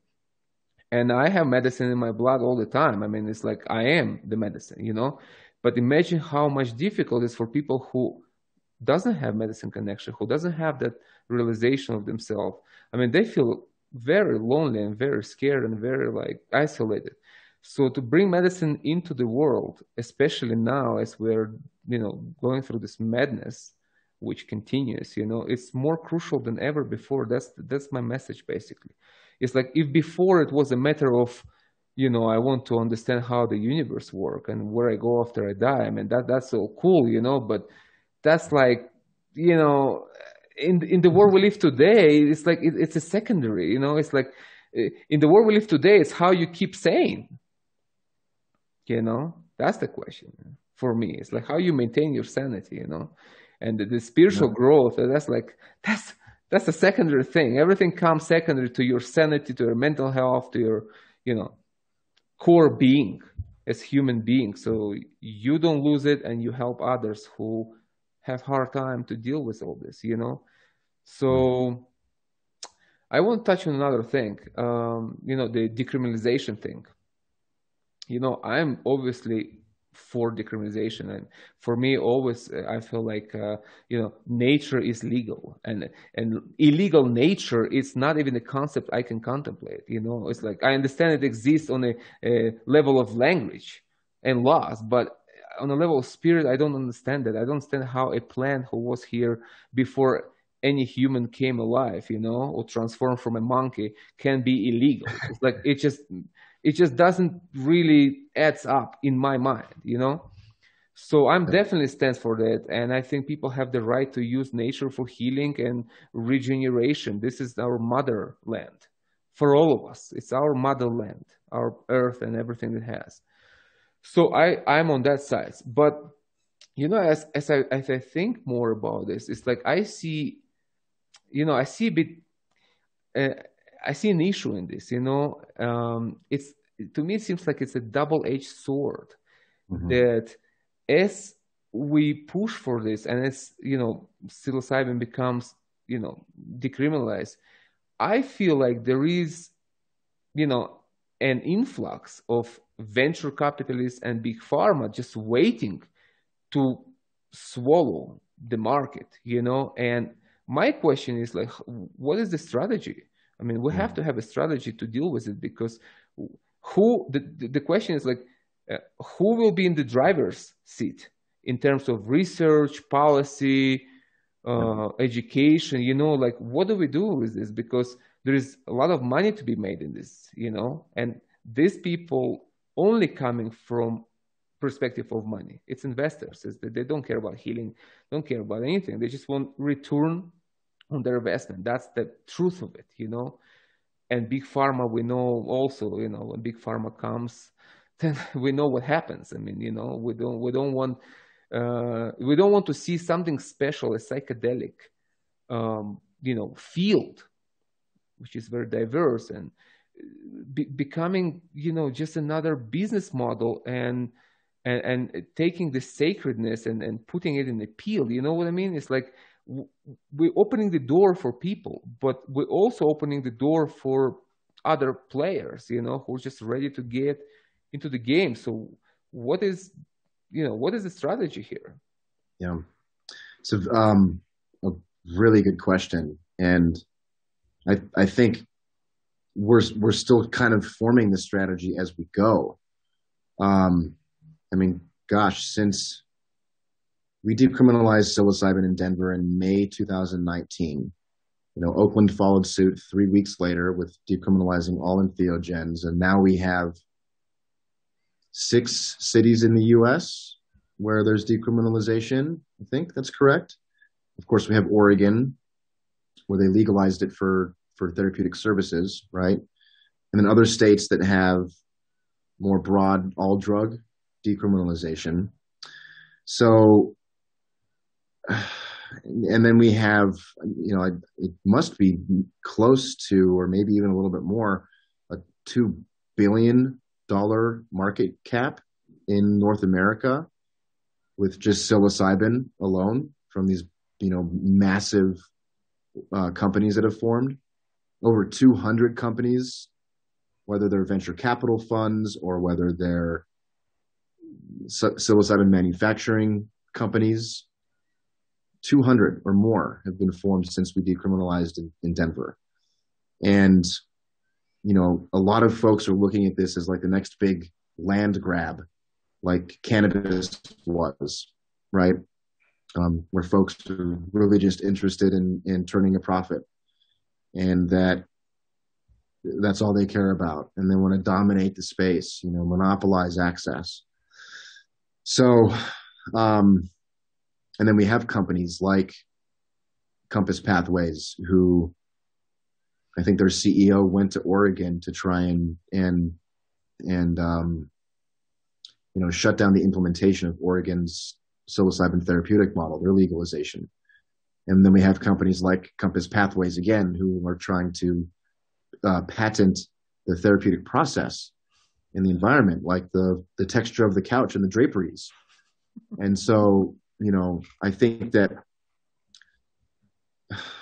And I have medicine in my blood all the time. I mean, it's like I am the medicine, But imagine how much difficult it is for people who doesn't have medicine connection, who doesn't have that realization of themselves. I mean, they feel very lonely and very scared and very like isolated. So to bring medicine into the world, especially now as we're, going through this madness, which continues, it's more crucial than ever before. That's my message, basically. It's like if before it was a matter of, I want to understand how the universe works and where I go after I die. I mean, that's so cool, but that's like, in the world we live today, it's like it's a secondary, it's like in the world we live today, it's how you keep sane. That's the question for me. It's like how you maintain your sanity, and the spiritual growth. That's a secondary thing. Everything comes secondary to your sanity, to your mental health, to your, core being as human beings. So you don't lose it, and you help others who have hard time to deal with all this, So I want to touch on another thing, the decriminalization thing. I'm obviously for decriminalization, and for me, always I feel like nature is legal, and illegal nature is not even a concept I can contemplate. It's like I understand it exists on a level of language and laws, but on a level of spirit, I don't understand that. I don't understand how a plant who was here before any human came alive, or transformed from a monkey, can be illegal. It's like it just doesn't really adds up in my mind, So I'm definitely stand for that, and I think people have the right to use nature for healing and regeneration. This is our motherland for all of us. It's our motherland, our earth, and everything it has. So I'm on that side, but as I think more about this, it's like I see a bit. I see an issue in this. It's to me it seems like it's a double-edged sword. That as we push for this, and as psilocybin becomes decriminalized, I feel like there is an influx of venture capitalists and big pharma just waiting to swallow the market, and my question is like, what is the strategy? I mean, we have to have a strategy to deal with it, because the question is like, who will be in the driver's seat in terms of research, policy, education, like what do we do with this? Because there is a lot of money to be made in this, and these people only coming from perspective of money. It's investors. They don't care about healing, don't care about anything. They just want return on their investment. That's the truth of it, And big pharma, we know also, when big pharma comes, then we know what happens. I mean, we don't want to see something special, a psychedelic, field, which is very diverse, and becoming, just another business model, and taking the sacredness and putting it in a pill. You know what I mean? It's like we're opening the door for people, but we're also opening the door for other players, who are just ready to get into the game. So what is the strategy here? Yeah. So a really good question. And I think we're still kind of forming the strategy as we go. I mean, gosh, since we decriminalized psilocybin in Denver in May 2019, Oakland followed suit 3 weeks later with decriminalizing all entheogens. And now we have 6 cities in the US where there's decriminalization. I think that's correct. Of course, we have Oregon, where they legalized it for therapeutic services, right? And then other states that have more broad all drug decriminalization. So, and then we have, it must be close to, or maybe even a little bit more, a $2 billion market cap in North America with just psilocybin alone from these, massive companies that have formed. Over 200 companies, whether they're venture capital funds or whether they're psilocybin manufacturing companies, 200 or more have been formed since we decriminalized in Denver. And, a lot of folks are looking at this as like the next big land grab, like cannabis was, right? Where folks are really just interested in turning a profit, and that's all they care about. And they want to dominate the space, monopolize access. So, and then we have companies like Compass Pathways, who I think their CEO went to Oregon to try and shut down the implementation of Oregon's psilocybin therapeutic model, their legalization. And then we have companies like Compass Pathways again, who are trying to patent the therapeutic process in the environment, like the texture of the couch and the draperies. And so, I think that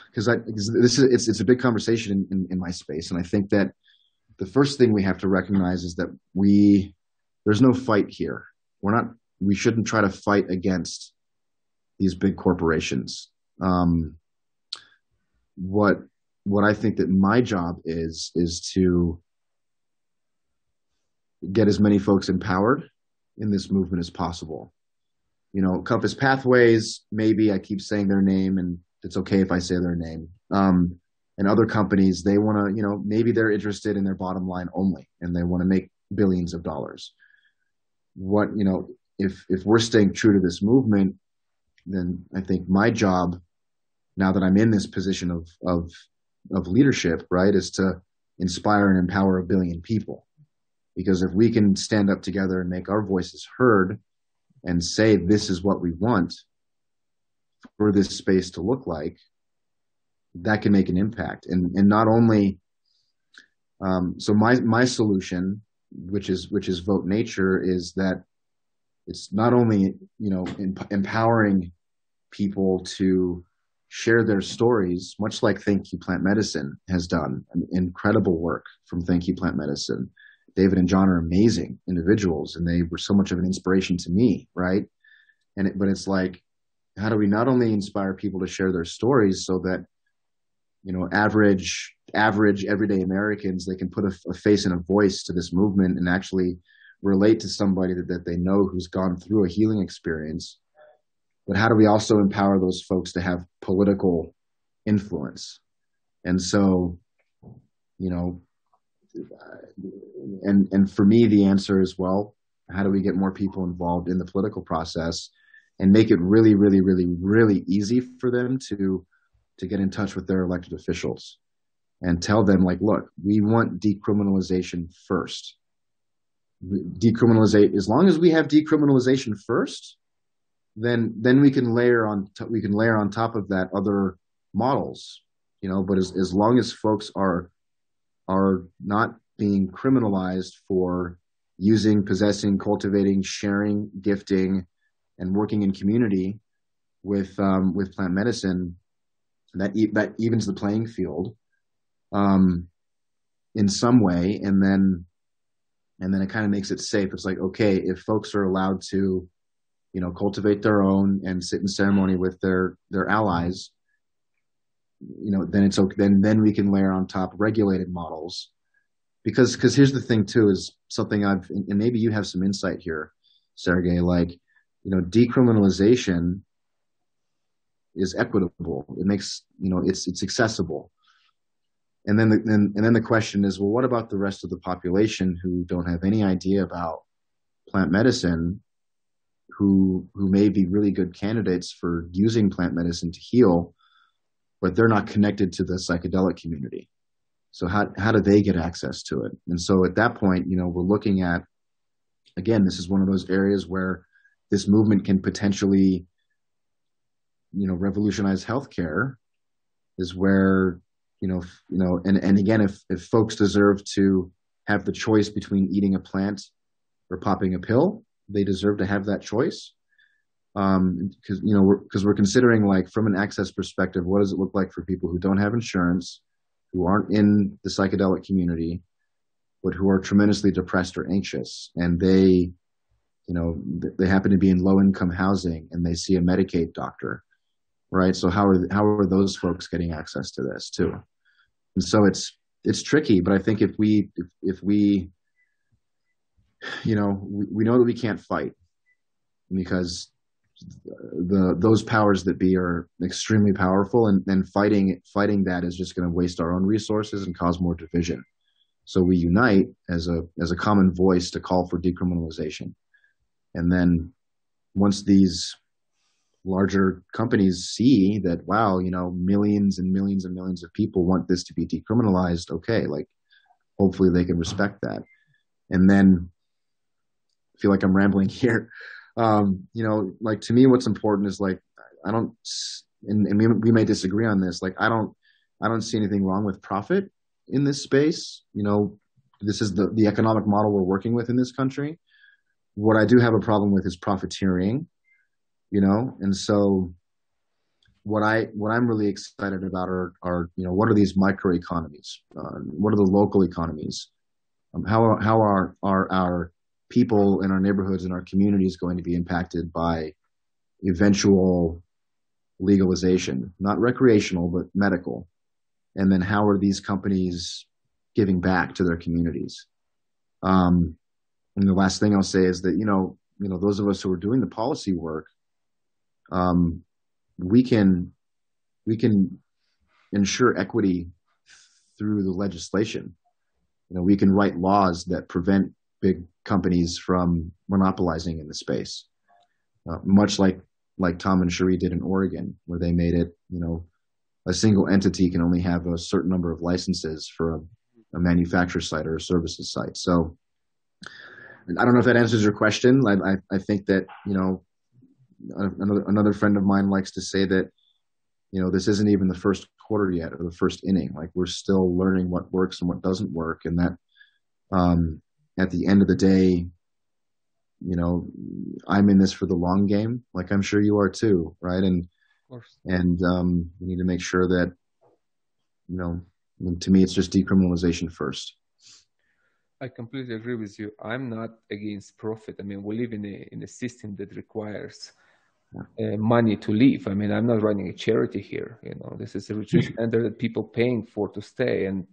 because it's a big conversation in my space, and I think that the first thing we have to recognize is that there's no fight here. We shouldn't try to fight against these big corporations. What I think that my job is to get as many folks empowered in this movement as possible. Compass Pathways, maybe I keep saying their name, and it's okay if I say their name. And other companies, they want to, maybe they're interested in their bottom line only, and they want to make billions of dollars. If we're staying true to this movement, then I think my job, now that I'm in this position of leadership, right, is to inspire and empower 1 billion people. Because if we can stand up together and make our voices heard and say, this is what we want for this space to look like, that can make an impact. And not only, so my solution, which is Vote Nature, is that it's not only, empowering people to share their stories, much like Thank You Plant Medicine has done incredible work from Thank You Plant Medicine. David and John are amazing individuals, and they were so much of an inspiration to me, right? But it's like, how do we not only inspire people to share their stories so that, average everyday Americans, they can put a face and a voice to this movement and actually relate to somebody that they know who's gone through a healing experience. But how do we also empower those folks to have political influence? And so you know, and for me, the answer is, well, how do we get more people involved in the political process and make it really, really, really, really easy for them to get in touch with their elected officials and tell them, like, look, we want decriminalization first. Decriminalizate, as long as we have decriminalization first, then we can layer on top of that other models, you know. But as long as folks are not being criminalized for using, possessing, cultivating, sharing, gifting, and working in community with plant medicine, that evens the playing field in some way, and then it kind of makes it safe. It's like, okay, if folks are allowed to, you know, cultivate their own and sit in ceremony with their allies, you know, then it's okay. Then we can layer on top regulated models, because here's the thing too, is something and maybe you have some insight here, Sergey. Like, you know, decriminalization is equitable. It makes, you know, it's accessible. And then the question is, well, what about the rest of the population who don't have any idea about plant medicine, who may be really good candidates for using plant medicine to heal, but they're not connected to the psychedelic community? So how do they get access to it? And so at that point, you know, we're looking at, again, this is one of those areas where this movement can potentially, you know, revolutionize healthcare, is where, and again, if folks deserve to have the choice between eating a plant or popping a pill, they deserve to have that choice. Because we're considering, like, from an access perspective, what does it look like for people who don't have insurance, who aren't in the psychedelic community, but who are tremendously depressed or anxious, and they happen to be in low income housing and they see a Medicaid doctor, right? So how are those folks getting access to this too? And so it's tricky, but I think if we we know that we can't fight, because those powers that be are extremely powerful, and fighting that is just going to waste our own resources and cause more division. So we unite as a common voice to call for decriminalization. And then once these larger companies see that, wow, you know, millions and millions and millions of people want this to be decriminalized, okay, like, hopefully they can respect that. And then, I feel like I'm rambling here. Like, to me, what's important is, like, I don't, and we may disagree on this, like, I don't see anything wrong with profit in this space. You know, this is the economic model we're working with in this country. What I do have a problem with is profiteering, you know. And so what I'm really excited about are what are these microeconomies? What are the local economies? How are our people in our neighborhoods and our communities going to be impacted by eventual legalization, not recreational, but medical? And then how are these companies giving back to their communities? And the last thing I'll say is that, those of us who are doing the policy work, we can ensure equity through the legislation. We can write laws that prevent big companies from monopolizing in the space, much like Tom and Cherie did in Oregon, where they made it, a single entity can only have a certain number of licenses for a manufacturer site or a services site. So I don't know if that answers your question. I think that, another friend of mine likes to say that, this isn't even the first quarter yet, or the first inning. Like, we're still learning what works and what doesn't work. And that, at the end of the day, I'm in this for the long game, like I'm sure you are too, right? And we need to make sure that, to me, it's just decriminalization first. I completely agree with you. I'm not against profit. I mean, we live in a system that requires money to live. I mean, I'm not running a charity here. This is a retreat center that people paying for to stay and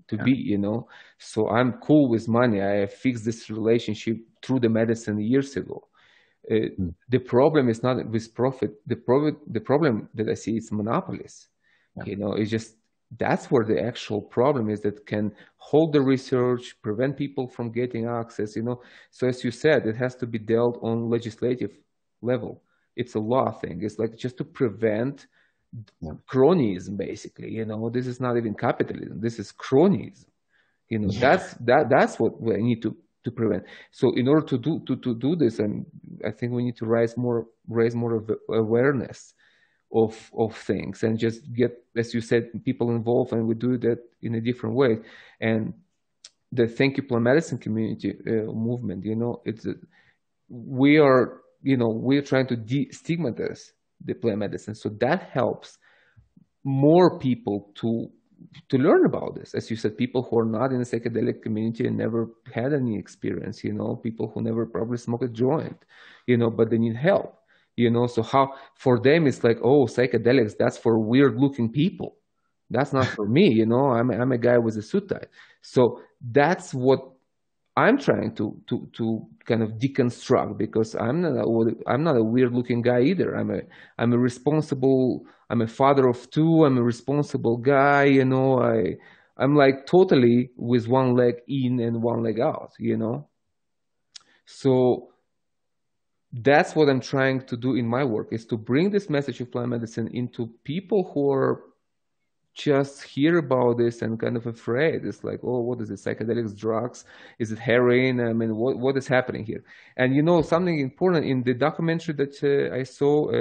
to be. So I'm cool with money. I fixed this relationship through the medicine years ago. The problem is not with profit. The problem that I see is monopolies. It's just that's where the actual problem is, that can hold the research, prevent people from getting access, So as you said, it has to be dealt on legislative level. It's a law thing. It's like just to prevent cronyism, basically. This is not even capitalism. This is cronyism. That's what we need to prevent. So in order to do this, and I think we need to raise more awareness of things, and just get, as you said, people involved, and we do that in a different way. And the Thank You Plant Medicine community movement, we're trying to destigmatize the plant medicine, so that helps more people to learn about this. As you said, people who are not in the psychedelic community and never had any experience, people who never probably smoked a joint, but they need help. So how for them it's like, oh, psychedelics, that's for weird looking people. That's not for me, I'm a guy with a suit tie. So that's what I'm trying to kind of deconstruct, because I'm not a weird looking guy either. I'm a responsible, I'm a father of two, I'm a responsible guy, I'm like totally with one leg in and one leg out, So that's what I'm trying to do in my work, is to bring this message of plant medicine into people who are just hear about this and kind of afraid. It's like, oh, what is it? Psychedelics, drugs? Is it heroin? I mean, what is happening here? And something important in the documentary that I saw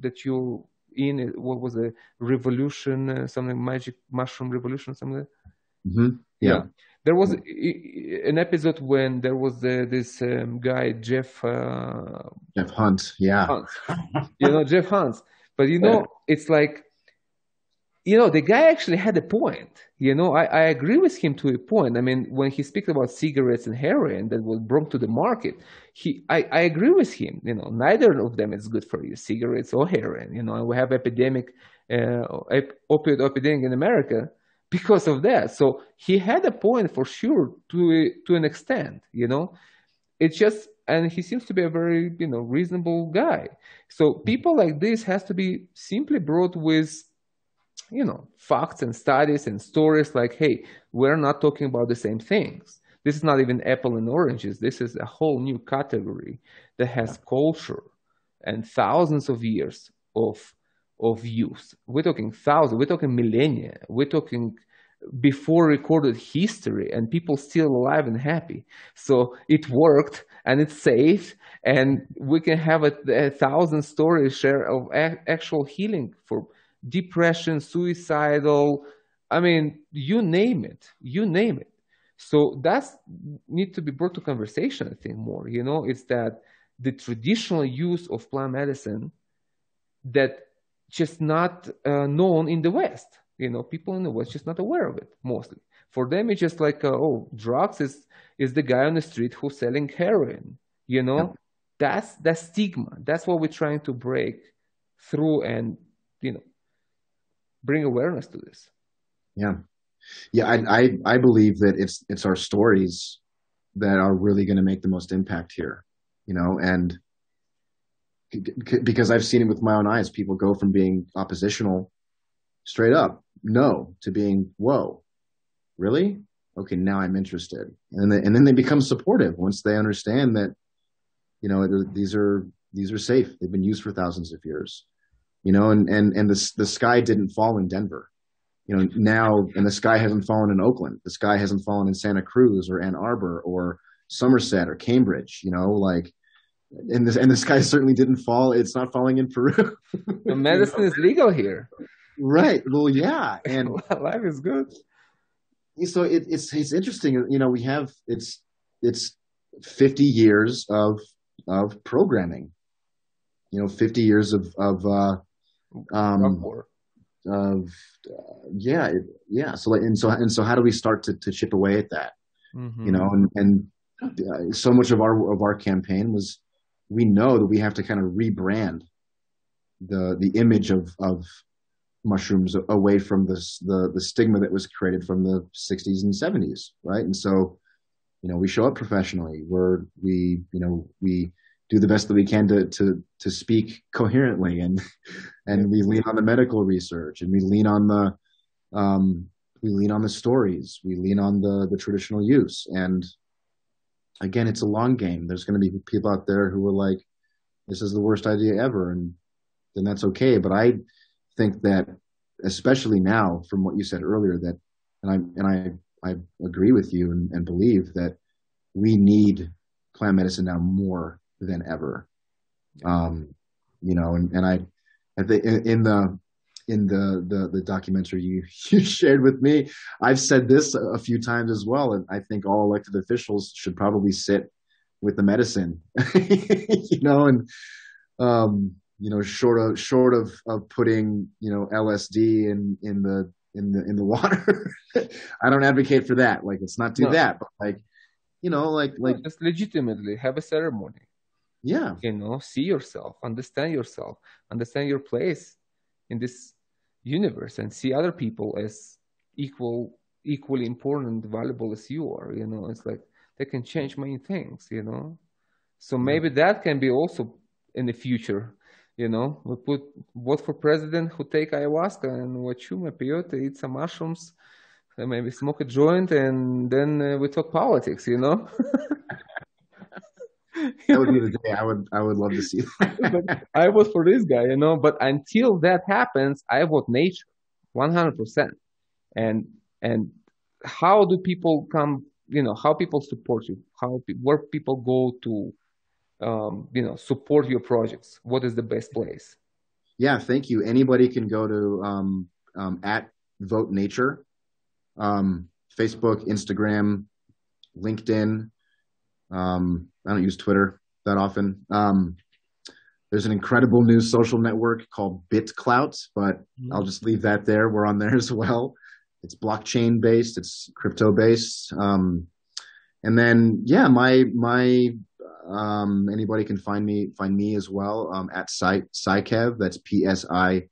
that you in, what was a revolution, something magic mushroom revolution, something like that? Mm-hmm. Yeah. There was an episode when there was this guy, Jeff Hunt. Yeah. Hunt. Jeff Hunt. But, it's like, the guy actually had a point. I agree with him to a point. I mean, when he speaks about cigarettes and heroin that was brought to the market, I agree with him. Neither of them is good for you, cigarettes or heroin. And we have opioid epidemic in America because of that. So he had a point for sure to an extent. It's just, and he seems to be a very reasonable guy. So people like this has to be simply brought with facts and studies and stories like, hey, we're not talking about the same things. This is not even apple and oranges. This is a whole new category that has culture and thousands of years of use. We're talking thousands, we're talking millennia, we're talking before recorded history, and people still alive and happy. So it worked, and it's safe, and we can have a thousand stories share of actual healing for depression, suicidal, I mean, you name it. So that's need to be brought to conversation, I think, more. It's that the traditional use of plant medicine that just not known in the West. People in the West just not aware of it, mostly. For them, it's just like, drugs is the guy on the street who's selling heroin. That's the stigma. That's what we're trying to break through and, bring awareness to this. Yeah. I believe that it's our stories that are really going to make the most impact here, and because I've seen it with my own eyes. People go from being oppositional, straight up, no, to being, whoa, really? Okay, now I'm interested. And then they become supportive once they understand that, these are safe. They've been used for thousands of years. And the sky didn't fall in Denver, now, and the sky hasn't fallen in Oakland. The sky hasn't fallen in Santa Cruz or Ann Arbor or Somerset or Cambridge, and the sky certainly didn't fall. It's not falling in Peru. The medicine is legal here. Right. Well, yeah. And life is good. So it's interesting. We have, it's 50 years of programming, 50 years of So how do we start to chip away at that? Mm-hmm. So much of our campaign was, we know that we have to kind of rebrand the image of mushrooms away from the stigma that was created from the 60s and 70s, right? And so, we show up professionally, we do the best that we can to speak coherently, and we lean on the medical research, and we lean on we lean on the stories, we lean on the traditional use. And again, it's a long game. There's going to be people out there who are like, this is the worst idea ever. And then that's okay. But I think that, especially now, from what you said earlier, that, I agree with you and believe that we need plant medicine now more than ever. I think in the documentary you shared with me, I've said this a few times as well, and I think all elected officials should probably sit with the medicine, short of putting, LSD in the water. I don't advocate for that. Like, let's not do that, but just legitimately have a ceremony. Yeah. See yourself, understand your place in this universe, and see other people as equally important, valuable as you are. It's like they can change many things, So maybe that can be also in the future, we vote for president who take ayahuasca and Huachuma, peyote, eat some mushrooms, maybe smoke a joint, and then we talk politics, That would be the day I would love to see that. But I vote for this guy, But until that happens, I vote nature, 100%. And how do people come? How people support you? Where people go to, support your projects? What is the best place? Yeah, thank you. Anybody can go to at Vote Nature, Facebook, Instagram, LinkedIn. I don't use Twitter that often. There's an incredible new social network called BitClout, but I'll just leave that there. We're on there as well. It's blockchain based. It's crypto based. And then, yeah, anybody can find me as well, at Psykev. That's PSIKEV,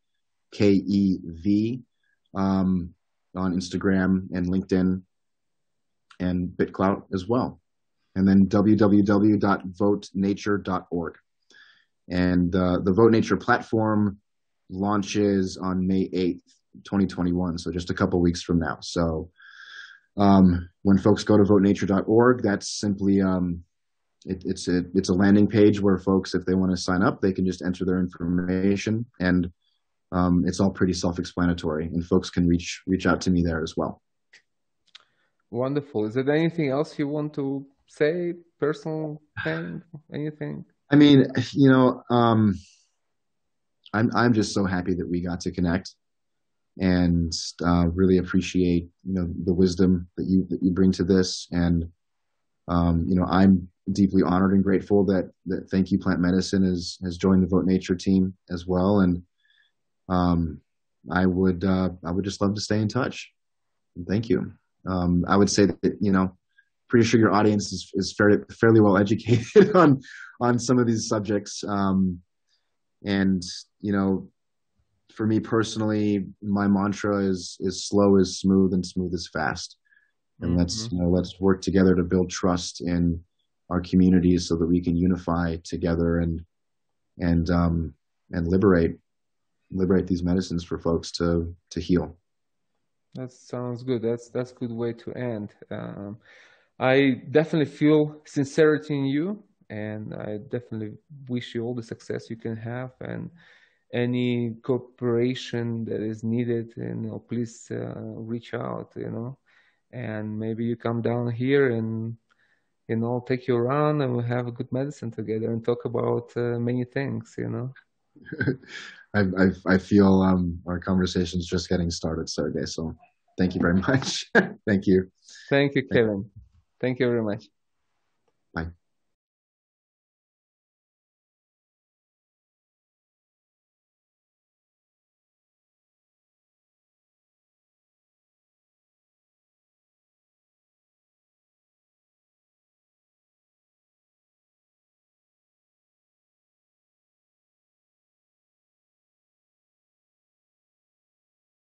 on Instagram and LinkedIn and BitClout as well. And then www.votenature.org. And the Vote Nature platform launches on May 8th, 2021, so just a couple weeks from now. So when folks go to votenature.org, that's simply it's a landing page where folks, if they want to sign up, they can just enter their information, and it's all pretty self-explanatory, and folks can reach out to me there as well. Wonderful. Is there anything else you want to say? Personal thing? Anything? I mean, I'm just so happy that we got to connect, and really appreciate the wisdom that you bring to this, and I'm deeply honored and grateful that Thank You Plant Medicine has joined the Vote Nature team as well, and I would just love to stay in touch. Thank you. I would say that pretty sure your audience is fairly well educated on some of these subjects. And for me personally, my mantra is slow is smooth and smooth is fast. And let's work together to build trust in our communities so that we can unify together and liberate these medicines for folks to heal. That sounds good. That's a good way to end. I definitely feel sincerity in you, and I definitely wish you all the success you can have, and any cooperation that is needed, please reach out, and maybe you come down here and, I'll take you around and we'll have a good medicine together and talk about many things, I feel our conversation's just getting started, Sergey. So thank you very much. Thank you. Thank you, Kevin. Thank you very much.